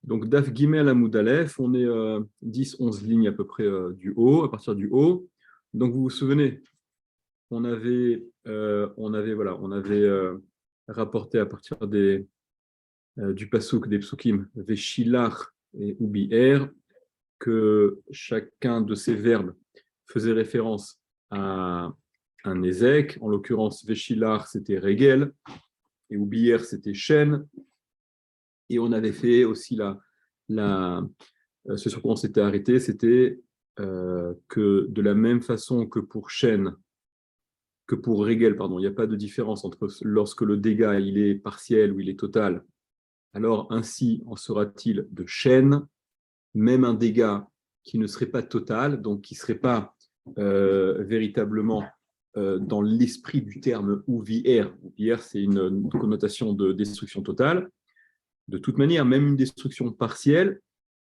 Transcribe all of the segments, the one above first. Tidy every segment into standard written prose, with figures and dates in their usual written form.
Donc, Daf Gimel Amoud Aleph, on est 10-11 lignes à peu près du haut, à partir du haut. Donc, vous vous souvenez, on avait rapporté à partir du Pasuk, des Psukim, Veshilach et Ubi'er, que chacun de ces verbes faisait référence à un Ézek. En l'occurrence, Veshilach, c'était Regel, et Ubi'er, c'était Shen. Et on avait fait aussi ce sur quoi on s'était arrêté, c'était que de la même façon que pour Shen, que pour Regel, pardon, il n'y a pas de différence entre lorsque le dégât il est partiel ou il est total. Alors ainsi en sera-t-il de Shen, même un dégât qui ne serait pas total, donc qui ne serait pas véritablement dans l'esprit du terme UVR. UVR, c'est une connotation de destruction totale. De toute manière, même une destruction partielle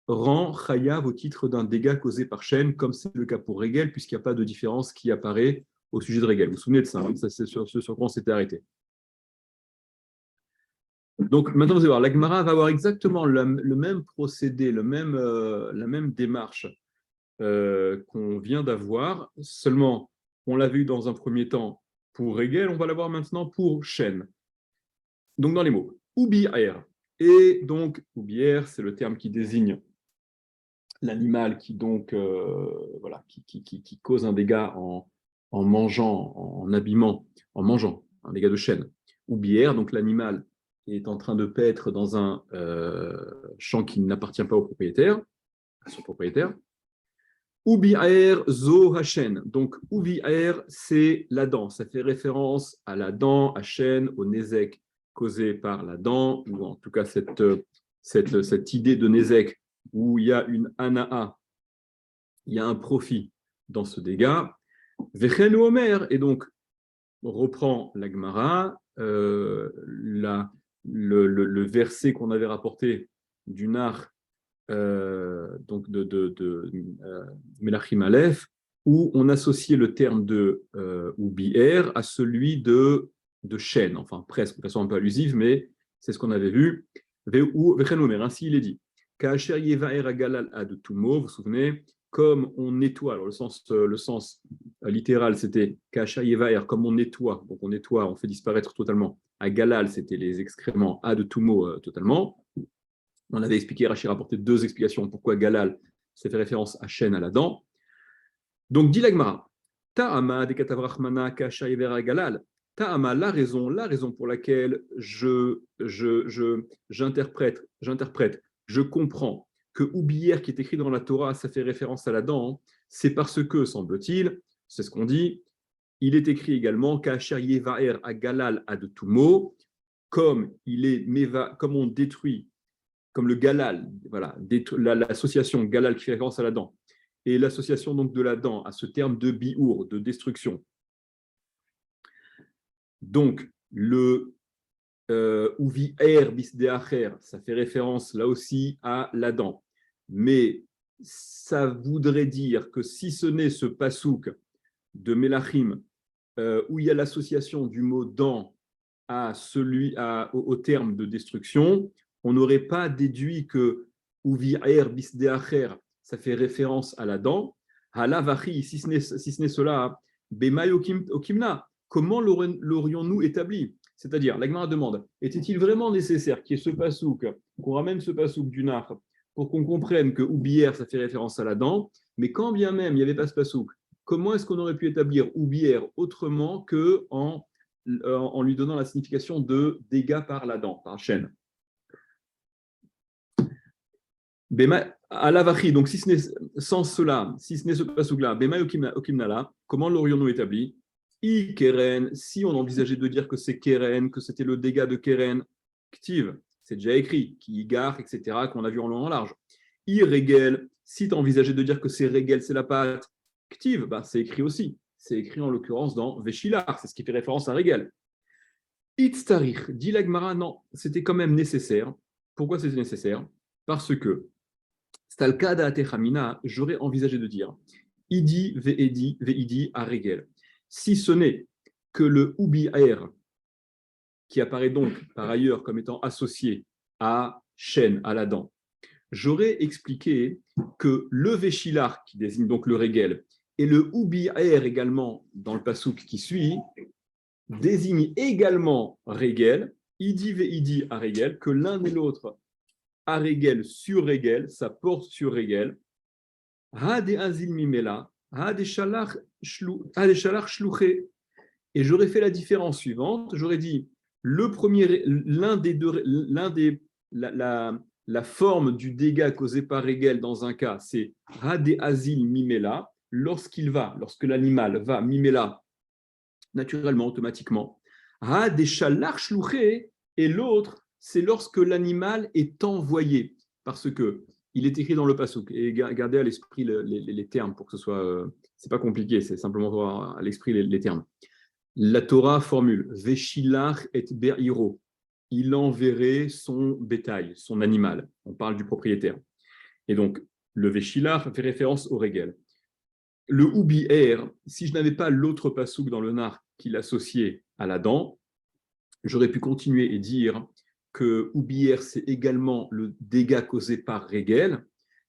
rend chayav au titre d'un dégât causé par Shen, comme c'est le cas pour Regel, puisqu'il n'y a pas de différence qui apparaît au sujet de Regel. Vous vous souvenez de ça, hein, ça c'est ce sur quoi on s'était arrêté. Donc maintenant, vous allez voir, la Gemara va avoir exactement le même procédé, la même démarche qu'on vient d'avoir, seulement on l'a vu dans un premier temps pour Regel, on va l'avoir maintenant pour Shen. Donc dans les mots, Ubi'er. Et donc, Ubi'er, c'est le terme qui désigne l'animal qui donc qui cause un dégât en mangeant, en abîmant, en mangeant, un dégât de chêne. Ou bière, donc l'animal est en train de paître dans un champ qui n'appartient pas au propriétaire, à son propriétaire. Ubi'er zo hachen. Donc, Ubi'er, c'est la dent. Ça fait référence à la dent, à chêne, au nézek causé par la dent, ou en tout cas cette idée de nézek où il y a une anaa, il y a un profit dans ce dégât. Vechen Omer, et donc reprend la Gemara, le verset qu'on avait rapporté du Nar, donc de Melachim Aleph, où on associait le terme de Ubi'er à celui de chêne, enfin presque, de façon un peu allusive, mais c'est ce qu'on avait vu. Vechen Omer, ainsi il est dit. Ka'asher yevaer agalal ad tumo, vous vous souvenez, comme on nettoie, alors le sens littéral c'était Ka'asher yevaer, comme on nettoie, donc on nettoie, on fait disparaître totalement. Agalal, c'était les excréments, ad tumo totalement. On avait expliqué, Rachid a rapporté deux explications pourquoi Galal, ça fait référence à chêne, à la dent. Donc, dit l'Agmara, Ta'ama de Katavrachmana Kasha Yevera Galal. Ta'ama, la raison pour laquelle j'interprète, je comprends que Oubière qui est écrit dans la Torah, ça fait référence à la dent, c'est parce que, semble-t-il, c'est ce qu'on dit, il est écrit également Kasha Yevaer à Galal ad Tumo, comme on détruit, comme le galal, voilà, l'association galal qui fait référence à la dent, et l'association donc de la dent à ce terme de biour, de destruction. Donc, le uvi er bisdeacher, ça fait référence là aussi à la dent. Mais ça voudrait dire que si ce n'est ce pasouk de Melachim, où il y a l'association du mot dent au terme de destruction, on n'aurait pas déduit que Uvi'er bisdeacher, ça fait référence à la dent. Halavachi, si ce n'est cela, Bemay okimna, comment l'aurions-nous établi? C'est-à-dire, la Gemara demande, était-il vraiment nécessaire qu'il y ait ce pasouk, qu'on ramène ce pasouk du Nar, pour qu'on comprenne que Ubi'er, ça fait référence à la dent, mais quand bien même il n'y avait pas ce pasouk, comment est-ce qu'on aurait pu établir Ubi'er autrement qu'en en lui donnant la signification de dégâts par la dent, par chêne. Alavachi, donc si ce n'est sans cela, si ce n'est ce pasouk-là, Bema okimnala, comment l'aurions-nous établi? I keren, si on envisageait de dire que c'est keren, que c'était le dégât de keren, ktiv, c'est déjà écrit, qui gare, etc., qu'on a vu en long en large. I regel, si tu envisageais de dire que c'est regel, c'est la pâte, ktiv, bah, c'est écrit aussi. C'est écrit en l'occurrence dans Veshilar, c'est ce qui fait référence à Regel. Itztarich, dit l'Agmara, non, c'était quand même nécessaire. Pourquoi c'était nécessaire? Parce que, Stalkada Techamina, j'aurais envisagé de dire, Idi veidi à Regel. Si ce n'est que le Ubi'er, qui apparaît donc par ailleurs comme étant associé à chêne, à la dent, j'aurais expliqué que le Véchilar, qui désigne donc le Régel, et le Ubi'er également dans le pasouk qui suit, désignent également Régel, Idi Ve'idi à Régel, que l'un et l'autre à Régel sur Régel, ça porte sur Régel. Ha de Azil Mimela, Ha de Shalach Shlouché. Et j'aurais fait la différence suivante, j'aurais dit le premier, l'un des deux, la forme du dégât causé par Régel dans un cas, c'est Hade Azil Mimela, lorsque l'animal va Mimela, naturellement, automatiquement. Hade Shalach Shlouché, et l'autre, c'est lorsque l'animal est envoyé, parce que il est écrit dans le pasouk, et gardez à l'esprit les termes pour que ce soit, c'est pas compliqué, c'est simplement voir à l'esprit les termes. La Torah formule Veshilach et Be'iro. Il enverrait son bétail, son animal. On parle du propriétaire. Et donc, le Veshilach fait référence au Régel. Le Ubi'er, si je n'avais pas l'autre pasouk dans le Nar qui l'associait à la dent, j'aurais pu continuer et dire que Ubi'er, c'est également le dégât causé par Régel,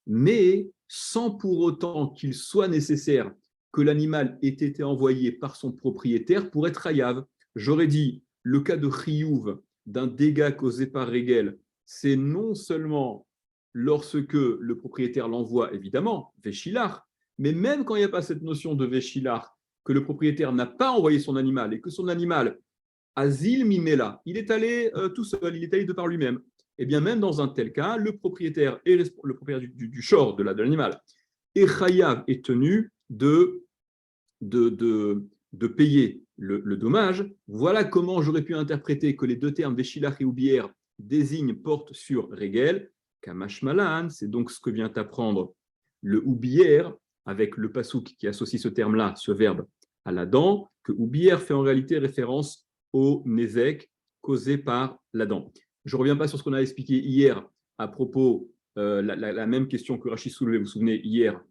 mais sans pour autant qu'il soit nécessaire que l'animal ait été envoyé par son propriétaire pour être hayav. J'aurais dit, le cas de chiyuv, d'un dégât causé par Régel, c'est non seulement lorsque le propriétaire l'envoie, évidemment, Véchilar, mais même quand il n'y a pas cette notion de Véchilar, que le propriétaire n'a pas envoyé son animal et que son animal, Azil Mimela, il est allé tout seul, il est allé de par lui-même. Et bien même dans un tel cas, le propriétaire du shor, de l'animal, et Chayav est tenu de payer le dommage. Voilà comment j'aurais pu interpréter que les deux termes Véchilach et Oubier désignent, portent sur Régel. Kamash Malan, c'est donc ce que vient apprendre le Oubier avec le pasouk qui associe ce terme-là, ce verbe, à la dent, que Oubier fait en réalité référence au Nézek causé par la dent. Je ne reviens pas sur ce qu'on a expliqué hier à propos, la même question que Rachid soulevait, vous vous souvenez, hier,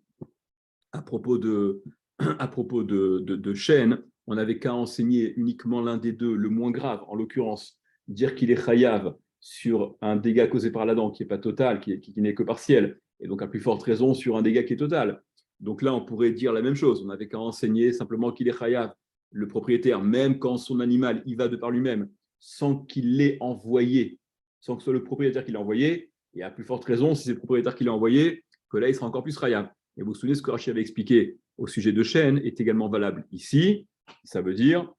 à propos de chêne, on n'avait qu'à enseigner uniquement l'un des deux, le moins grave, en l'occurrence, dire qu'il est chayav sur un dégât causé par la dent qui n'est pas total, qui n'est que partiel, et donc à plus forte raison sur un dégât qui est total. Donc là, on pourrait dire la même chose, on n'avait qu'à enseigner simplement qu'il est chayav, le propriétaire, même quand son animal y va de par lui-même, sans qu'il l'ait envoyé, sans que ce soit le propriétaire qui l'a envoyé, et à plus forte raison, si c'est le propriétaire qui l'a envoyé, que là, il sera encore plus chayav. Et vous vous souvenez, ce que Rachid avait expliqué au sujet de chêne est également valable ici. Ça veut dire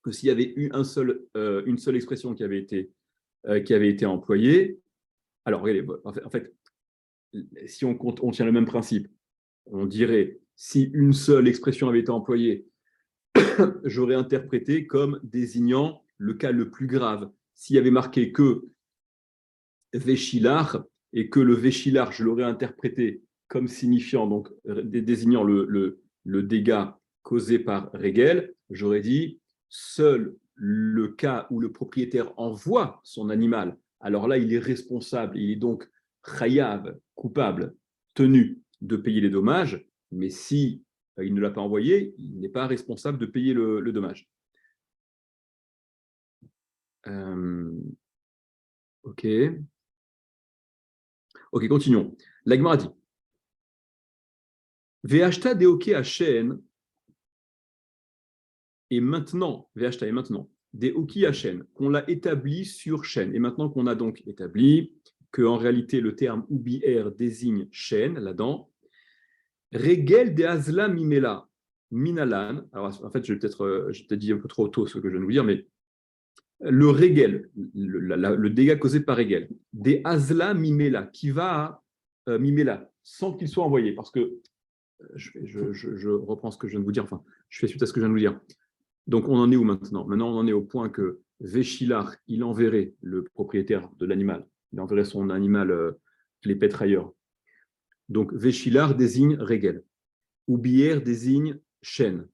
que s'il y avait eu une seule expression qui avait été employée, alors regardez, en fait, si on tient le même principe, on dirait si une seule expression avait été employée, j'aurais interprété comme désignant le cas le plus grave. S'il y avait marqué que Véchilar et que le Véchilar, je l'aurais interprété comme signifiant, donc désignant le dégât causé par Régel, j'aurais dit seul le cas où le propriétaire envoie son animal, alors là, il est responsable, il est donc chayav, coupable, tenu de payer les dommages, mais si il ne l'a pas envoyé, il n'est pas responsable de payer le dommage. Ok. Ok, continuons. L'Agmara dit Ve'ashta deoke Hashem, et maintenant, Ve'ashta, et maintenant, deoki Hashem, qu'on l'a établi sur Shen. Et maintenant qu'on a donc établi qu'en réalité le terme Ubi'er désigne Shen, la dent, Regel de Azla Mimela, Minalan. Alors en fait, j'ai peut-être dit un peu trop tôt ce que je viens de vous dire, mais le Regel, le dégât causé par Regel, des Azla Mimela, qui va à Mimela, sans qu'il soit envoyé, parce que je reprends ce que je viens de vous dire, enfin, je fais suite à ce que je viens de vous dire. Donc, on en est où maintenant? Maintenant, on en est au point que Véchilar, il enverrait le propriétaire de l'animal, il enverrait son animal les pétrailleurs. Donc, Véchilar désigne Régel. Oubier désigne chêne.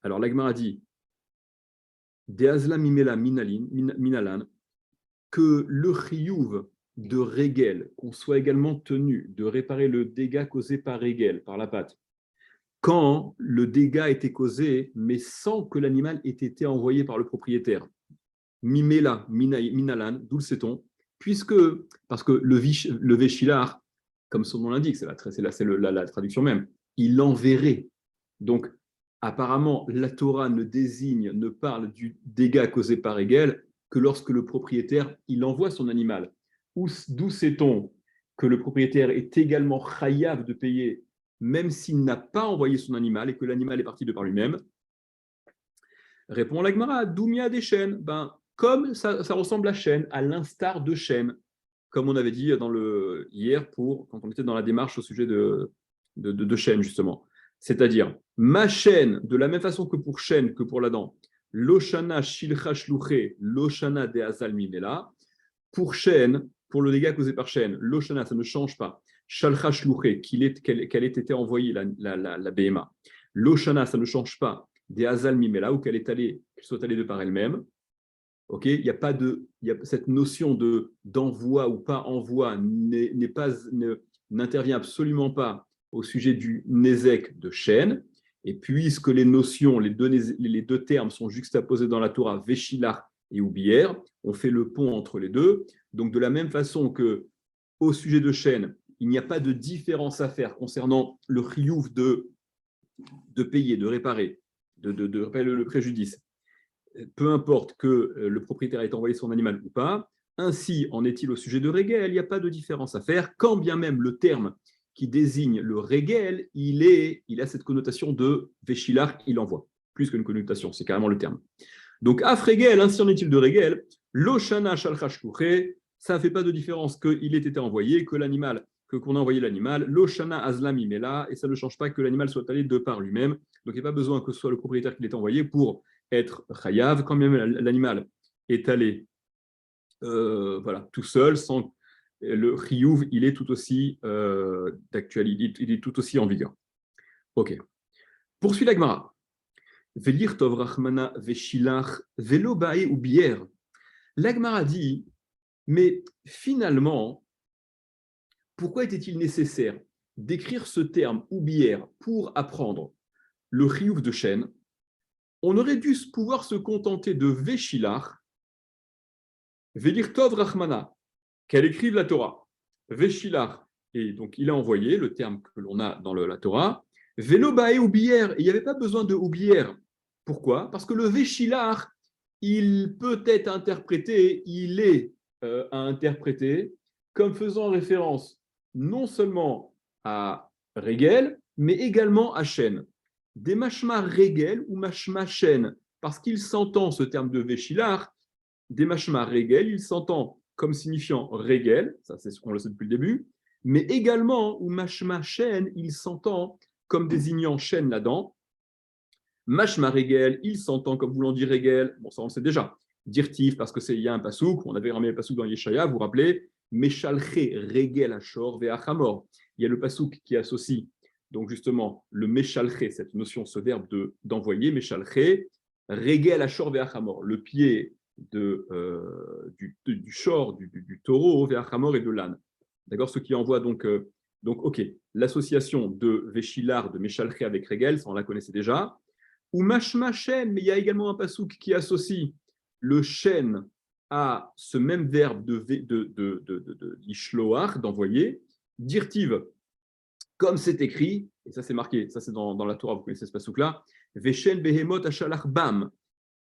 Alors, l'Agmara dit Deazla Mimela Minalan, que le chiyuv de Régel, qu'on soit également tenu de réparer le dégât causé par Régel, par la patte, quand le dégât a été causé, mais sans que l'animal ait été envoyé par le propriétaire. Mimela, minalan, d'où le sait-on? parce que le Véchilar, comme son nom l'indique, c'est la traduction même, il enverrait. Donc, apparemment, la Torah ne parle du dégât causé par Hegel que lorsque le propriétaire, il envoie son animal. D'où sait-on que le propriétaire est également chayav de payer, même s'il n'a pas envoyé son animal et que l'animal est parti de par lui-même? Répond la Gemara, Doumia des chênes. Ben, comme ça ressemble à chêne, à l'instar de chêne, comme on avait dit hier quand on était dans la démarche au sujet de chêne, justement. C'est-à-dire, ma chêne, de la même façon que pour chêne, que pour la dent, Loshana shilcha shluché, Loshana de azal mimela. Pour chêne, pour le dégât causé par chêne, Loshana, ça ne change pas. Shalcha shluché, qu'elle ait été envoyée, la BMA. Loshana, ça ne change pas. Des azal mimela, ou qu'elle soit allée de par elle-même. Okay, il n'y a pas cette notion d'envoi ou pas envoi n'intervient absolument pas au sujet du Nézek de chêne. Et puisque les notions, les deux termes sont juxtaposés dans la Torah, Véchilar et Oubière, on fait le pont entre les deux. Donc, de la même façon qu'au sujet de chêne, il n'y a pas de différence à faire concernant le chiyuv de payer, de réparer, de réparer le préjudice. Peu importe que le propriétaire ait envoyé son animal ou pas, ainsi en est-il au sujet de régel, il n'y a pas de différence à faire, quand bien même le terme qui désigne le régel, il a cette connotation de véchilar, il envoie, plus qu'une connotation, c'est carrément le terme. Donc, af régel, ainsi en est-il de régel, loshana shalchash kouché, ça ne fait pas de différence qu'il ait été envoyé, qu'on a envoyé l'animal, loshana azlam imela, et ça ne change pas que l'animal soit allé de par lui-même. Donc, il n'y a pas besoin que ce soit le propriétaire qui l'ait envoyé pour être chayav, quand même l'animal est allé tout seul, sans le chiyuv, il est tout aussi d'actualité, il est tout aussi en vigueur. Ok. Poursuit la Gemara. Velir tov rachmana veshilach velo bae ou bière. La Gemara dit, mais finalement, pourquoi était-il nécessaire d'écrire ce terme ou bière pour apprendre le chiyuv de chêne? On aurait dû pouvoir se contenter de Véchilach, Velir Tov Rachmana, qu'elle écrive la Torah. Véchilach, et donc il a envoyé le terme que l'on a dans la Torah, Velo Bae Oubière, et il n'y avait pas besoin de Oubière. Pourquoi? Parce que le Véchilach, il peut être interprété, il est à interpréter comme faisant référence non seulement à Régel, mais également à Chêne. Des mashma Régel ou mashma Chêne, parce qu'il s'entend ce terme de Véchilar, des mashma Régel, il s'entend comme signifiant Régel, ça c'est ce qu'on le sait depuis le début, mais également, ou mashma Chêne, il s'entend comme désignant Chêne là-dedans. Mashma Régel, il s'entend comme voulant dire Régel, bon ça on le sait déjà, dirtif parce qu'il y a un pasouk, on avait ramené le pasouk dans Yeshaya, vous vous rappelez, Meshalche Régel Ashor Ve'achamor. Il y a le pasouk qui associe donc justement le Meshalche, cette notion, ce verbe d'envoyer, Meshalche, Régel Ashor Ve'achamor, le pied du shor, du taureau, Ve'achamor et de l'âne. D'accord, ce qui envoie donc, ok, l'association de Véchilar, de Meshalche avec Régel, ça on la connaissait déjà. Ou mashma chêne, mais il y a également un pasouk qui associe le chêne à ce même verbe d'ishloach, d'envoyer, dirtiv, comme c'est écrit, et ça c'est marqué, ça c'est dans la Torah, vous connaissez ce pasouk-là, veshen behemot achalach bam,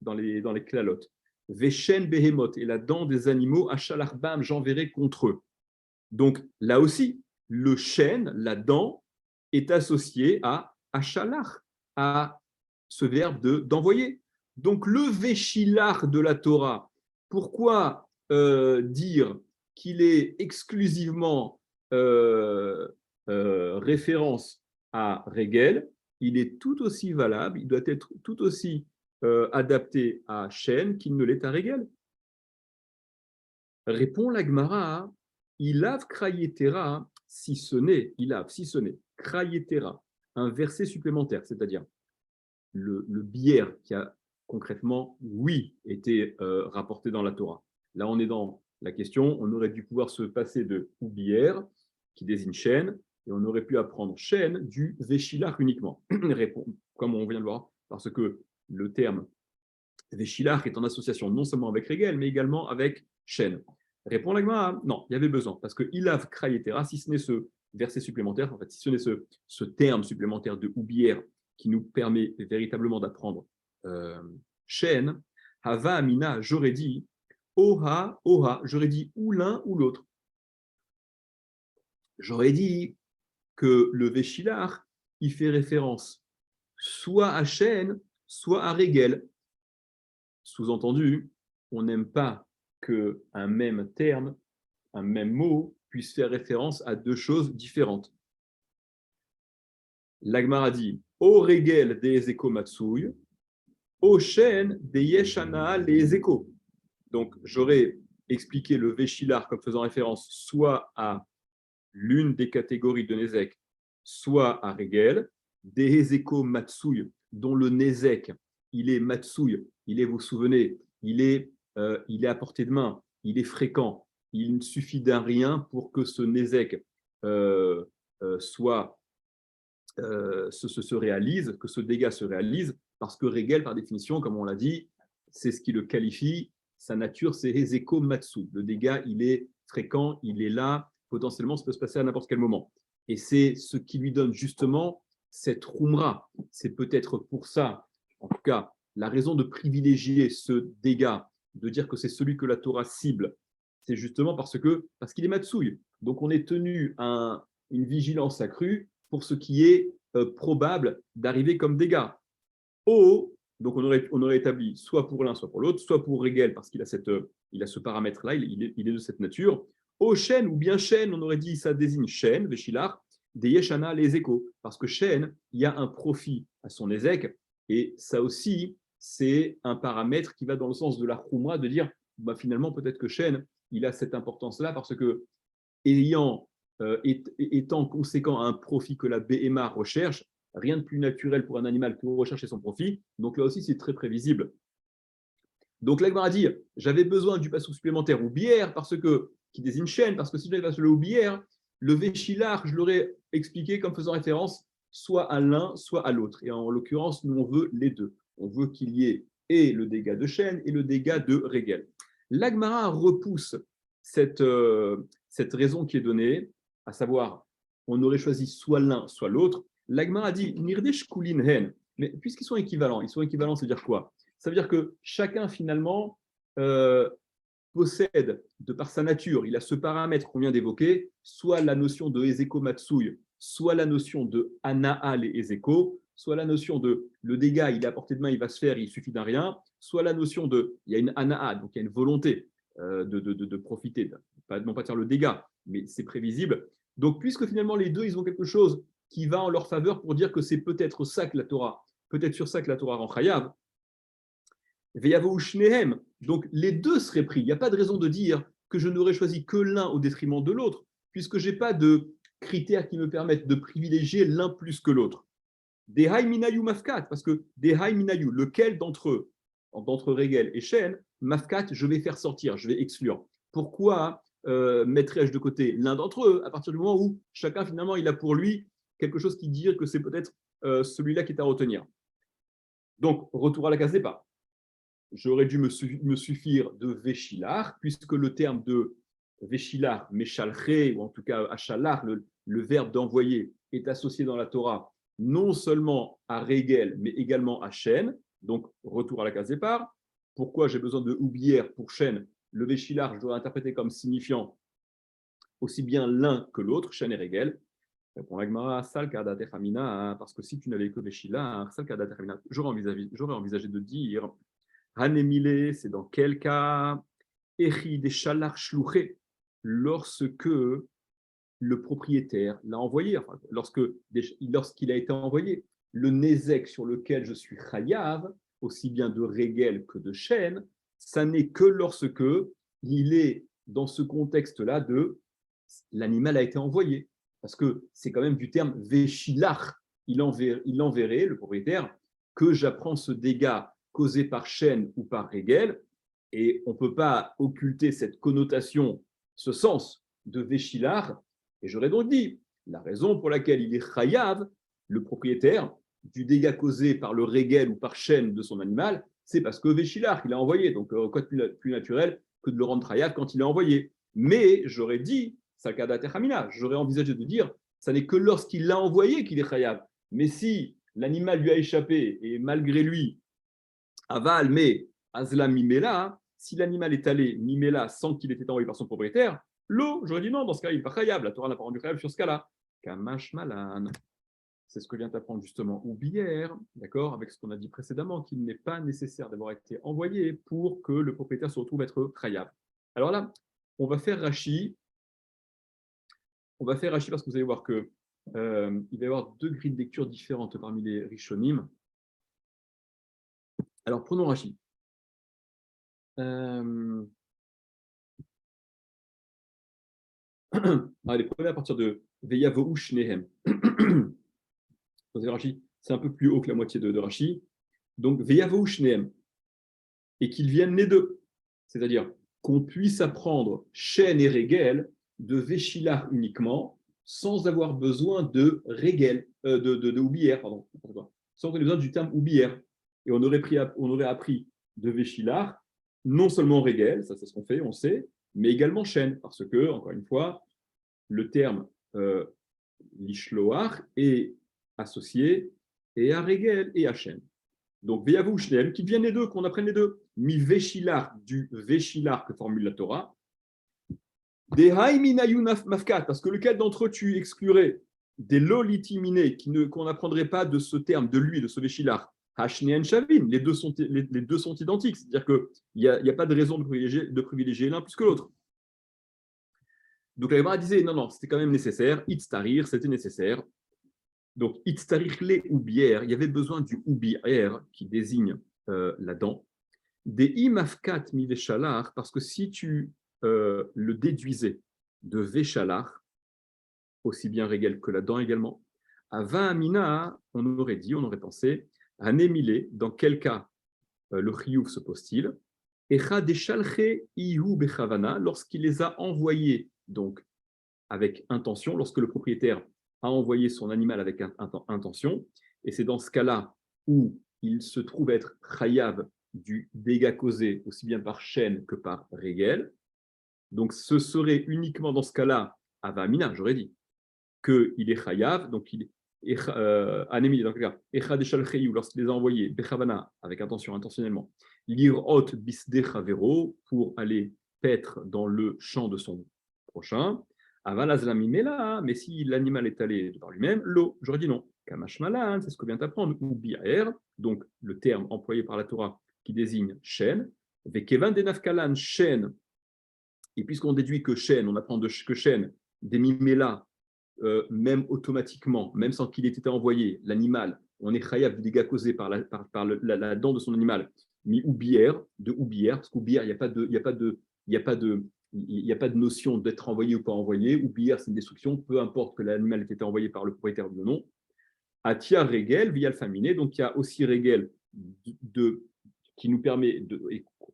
dans les klalot, veshen behemot, et la dent des animaux achalach bam, j'enverrai contre eux. Donc là aussi, le chêne, la dent, est associé à achalach, à ce verbe d'envoyer. Donc le véchilar de la Torah, pourquoi dire qu'il est exclusivement référence à Régel? Il est tout aussi valable, il doit être tout aussi adapté à Chêne qu'il ne l'est à Régel. Répond la Gemara, ilav krayetera, si ce n'est krayetera, un verset supplémentaire, c'est-à-dire le bière qui a concrètement, oui, été rapporté dans la Torah. Là, on est dans la question, on aurait dû pouvoir se passer de bière, qui désigne chêne, et on aurait pu apprendre chêne du véchilach uniquement, comme on vient de voir, parce que le terme véchilach est en association non seulement avec Régel, mais également avec chêne. Répond la Gemara, non, il y avait besoin, parce que ilav krayetera, si ce n'est ce verset supplémentaire, en fait, si ce n'est ce terme supplémentaire de oubière qui nous permet véritablement d'apprendre Shen, hava amina, j'aurais dit, oha, oha, j'aurais dit ou l'un ou l'autre. J'aurais dit que le Véchilar, il fait référence soit à Shen, soit à Régel. Sous-entendu, on n'aime pas qu'un même terme, un même mot, puisse faire référence à deux choses différentes. L'Agmara dit O Régel des échos Matsouy, O Shen des Yeshana les échos. Donc, j'aurais expliqué le Véchilar comme faisant référence soit à l'une des catégories de Nézek, soit à Régel, des échos Matsouy, dont le Nézek, il est Matsouy, il est, vous vous souvenez, il est à portée de main, il est fréquent. Il suffit d'un rien pour que ce Nézek se réalise, que ce dégât se réalise, parce que Régel, par définition, comme on l'a dit, c'est ce qui le qualifie, sa nature, c'est Hezeko Matsu. Le dégât, il est fréquent, il est là, potentiellement, ça peut se passer à n'importe quel moment. Et c'est ce qui lui donne justement cette Rumra. C'est peut-être pour ça, en tout cas, la raison de privilégier ce dégât, de dire que c'est celui que la Torah cible, c'est justement parce qu'il est Matsouille. Donc on est tenu à une vigilance accrue pour ce qui est probable d'arriver comme dégâts. Donc on aurait établi soit pour l'un, soit pour l'autre, soit pour Régel, parce qu'il a, il a ce paramètre-là, il est de cette nature. Au chêne ou bien chêne, on aurait dit ça désigne chêne, Véchilar, des Yeshana, les échos, parce que chêne, il y a un profit à son ézek, et ça aussi, c'est un paramètre qui va dans le sens de la Khumra, de dire finalement, peut-être que chêne, il a cette importance-là, parce que étant conséquent à un profit que la BMA recherche, rien de plus naturel pour un animal que rechercher son profit. Donc là aussi, c'est très prévisible. Donc l'Agmara dit, j'avais besoin du passage supplémentaire ou bière qui désigne chaîne, parce que si j'avais le bière, le Véchilar, je l'aurais expliqué comme faisant référence soit à l'un, soit à l'autre. Et en l'occurrence, nous, on veut les deux. On veut qu'il y ait et le dégât de chaîne et le dégât de Régel. L'Agmara repousse cette raison qui est donnée, à savoir, on aurait choisi soit l'un, soit l'autre. L'Agmara dit Nirdesh Kulin Hen. Mais puisqu'ils sont équivalents, ça veut dire quoi? Ça veut dire que chacun, finalement, possède, de par sa nature, il a ce paramètre qu'on vient d'évoquer, soit la notion de Ezeko Matsouille, soit la notion de Anaal et Ezeko, soit la notion de le dégât, il est à portée de main, il va se faire, il suffit d'un rien, soit la notion de, il y a une Anaal, donc il y a une volonté de profiter, non pas de faire le dégât, mais c'est prévisible. Donc, puisque finalement les deux, ils ont quelque chose qui va en leur faveur pour dire que c'est peut-être ça que la Torah, peut-être sur ça que la Torah rend chayav, donc les deux seraient pris. Il n'y a pas de raison de dire que je n'aurais choisi que l'un au détriment de l'autre, puisque je n'ai pas de critères qui me permettent de privilégier l'un plus que l'autre. Des minayu mafkat, parce que des minayu, lequel d'entre eux, d'entre Régel et Shen, mafkat, je vais faire sortir, je vais exclure. Pourquoi mettrais-je de côté l'un d'entre eux à partir du moment où chacun finalement il a pour lui quelque chose qui dit que c'est peut-être celui-là qui est à retenir. Donc, retour à la case départ. J'aurais dû me suffire de Véchilar, puisque le terme de Véchilar, Méchalché, ou en tout cas Achalar, le verbe d'envoyer, est associé dans la Torah non seulement à Régel, mais également à Shen. Donc, retour à la case départ. Pourquoi j'ai besoin de Oubière pour Shen? Le Véchilar, je dois interpréter comme signifiant aussi bien l'un que l'autre, Shen et Régel. Répond l'Agmara, Salkada Techamina, parce que si tu n'avais que Véchilar, Salkada Techamina, j'aurais envisagé de dire Hanemile, c'est dans quel cas? Echi des Shalar Shlouché, lorsque le propriétaire l'a envoyé, enfin, lorsqu'il a été envoyé, le Nézek sur lequel je suis Chayav, aussi bien de Régel que de Shen, ça n'est que lorsque il est dans ce contexte-là de l'animal a été envoyé. Parce que c'est quand même du terme Véchilach. Il enverrait, le propriétaire, que j'apprends ce dégât causé par Shen ou par Régel, et on ne peut pas occulter cette connotation, ce sens de Véchilar. Et j'aurais donc dit, la raison pour laquelle il est Chayav, le propriétaire, du dégât causé par le Régel ou par Shen de son animal, c'est parce que Véchilar, il a envoyé. Donc, quoi de plus naturel que de le rendre Chayav quand il est envoyé. Mais j'aurais dit, Sakada Techamina, j'aurais envisagé de dire, ça n'est que lorsqu'il l'a envoyé qu'il est chayav. Mais si l'animal lui a échappé et malgré lui, aval, mais azla mimela, si l'animal est allé mimela sans qu'il ait été envoyé par son propriétaire, l'eau, j'aurais dit non, dans ce cas, il n'est pas chayav. La Torah n'a pas rendu chayav sur ce cas-là. Kamash malan. C'est ce que vient d'apprendre justement Oubière, d'accord, avec ce qu'on a dit précédemment, qu'il n'est pas nécessaire d'avoir été envoyé pour que le propriétaire se retrouve être chayav. Alors là, on va faire Rashi. On va faire Rashi parce que vous allez voir que il va y avoir deux grilles de lecture différentes parmi les Rishonim. Alors prenons Rashi. Allez, prenez à partir de Veyavo Shnehem. C'est un peu plus haut que la moitié de Rashi. Donc Veyavo Shnehem. Et qu'ils viennent les deux. C'est-à-dire qu'on puisse apprendre Shen et Regel de Véchilar uniquement, sans avoir besoin de Regel, de Oubière, pardon, sans avoir besoin du terme Oubière. Et on aurait appris de Véchilar, non seulement Regel, ça c'est ce qu'on fait, on sait, mais également Shen, parce que, encore une fois, le terme Lishloach est associé et à Regel et à Shen. Donc, Veyavou Shneem, qui viennent les deux, qu'on apprenne les deux. Mi Véchilar, du Véchilar que formule la Torah. Des Haïminayunaf Mafkat, parce que lequel d'entre eux tu exclurais des lolitiminés qu'on n'apprendrait pas de ce terme, de lui, de ce Véchilar. Hashnean Shavin, les deux sont identiques, c'est-à-dire qu'il n'y a pas de raison de privilégier l'un plus que l'autre. Donc la Gemara disait, non, c'était quand même nécessaire, Itztarir, c'était nécessaire. Donc, Itztarichle oubière, il y avait besoin du oubière qui désigne la dent. Des imafkat mi veshalar, parce que si tu le déduisais de veshalar, aussi bien Régel que la dent également, à 20 amina, on aurait pensé, à Némilé, dans quel cas le chiyuv se pose-t-il? Echa deshalche ihu bechavana, lorsqu'il les a envoyés, donc avec intention, lorsque le propriétaire a envoyé son animal avec intention, et c'est dans ce cas-là où il se trouve être chayav du dégât causé aussi bien par Shen que par Régel. Donc ce serait uniquement dans ce cas-là, Avamina, j'aurais dit, qu'il est chayav, donc il est anémie dans le cas, Echa Deshal Cheyu, lorsqu'il les a envoyés, Bechavana, avec intention, intentionnellement, Lirot Bisde Chavero, pour aller paître dans le champ de son prochain. Mais si l'animal est allé par lui-même, l'eau, j'aurais dit non. Kamashmalan, c'est ce que vient d'apprendre, ou bi'er, donc le terme employé par la Torah qui désigne Shen. Vekevan denafkalan Shen, et puisqu'on déduit que Shen, on apprend que Shen, des mimela, même automatiquement, même sans qu'il ait été envoyé, l'animal, on est chayav du dégât causé par la dent de son animal, mi oubière, de oubière, parce qu'oubière, il n'y a pas de notion d'être envoyé ou pas envoyé. Oubière, c'est une destruction, peu importe que l'animal ait été envoyé par le propriétaire ou non. Atia Regel, via le faminé, donc il y a aussi Regel qui nous permet,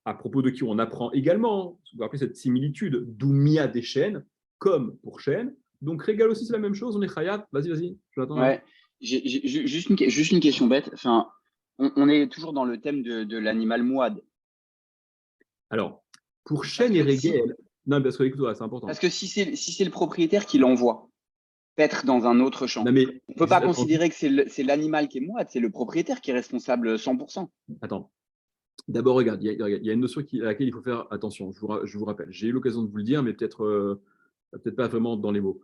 à propos de qui on apprend également, vous vous rappelez cette similitude, d'Oumia des chaînes, comme pour chaîne. Donc Regel aussi, c'est la même chose, on est chayav. Vas-y, je l'attends. Ouais, juste une question bête. Enfin, on est toujours dans le thème de l'animal mouad. Alors, pour chaîne et Regel, non, parce que écoute, c'est important. Parce que si c'est le propriétaire qui l'envoie paître dans un autre champ, on ne peut pas considérer que c'est l'animal qui est mouad, c'est le propriétaire qui est responsable 100%. Attends. D'abord, regarde, il y a une notion à laquelle il faut faire attention. Je vous rappelle, j'ai eu l'occasion de vous le dire, mais peut-être pas vraiment dans les mots.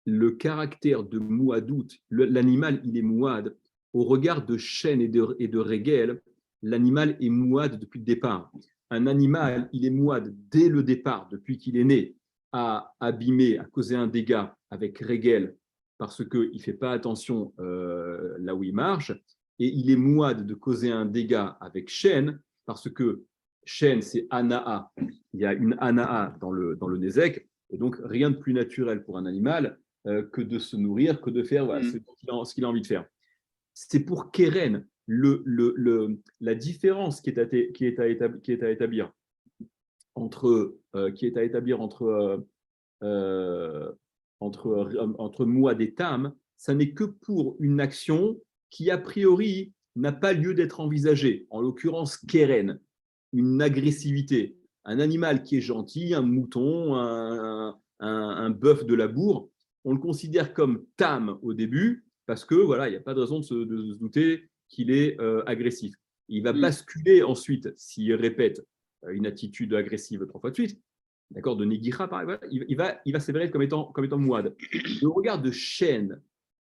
Le caractère de mouadout, l'animal, il est mouad. Au regard de Shen et de Régel, l'animal est mouad depuis le départ. Un animal, il est mouad dès le départ, depuis qu'il est né, à abîmer, à causer un dégât avec Régel, parce qu'il ne fait pas attention là où il marche. Et il est mouad de causer un dégât avec Shen, parce que Shen, c'est Anaa. Il y a une Anaa dans le Nézek, et donc rien de plus naturel pour un animal que de se nourrir, que de faire ce qu'il a envie de faire. C'est pour Keren, la différence qui est à établir entre Mouad et Tam, ça n'est que pour une action qui, a priori, n'a pas lieu d'être envisagée. En l'occurrence, Keren, une agressivité. un animal qui est gentil, un mouton, un bœuf de labour, on le considère comme tam au début parce que voilà, il n'y a pas de raison de se douter qu'il est agressif. Il va basculer ensuite s'il répète une attitude agressive 3 fois de suite. D'accord, de Negicha, il va s'avérer comme étant Mouad. Le regard de Shen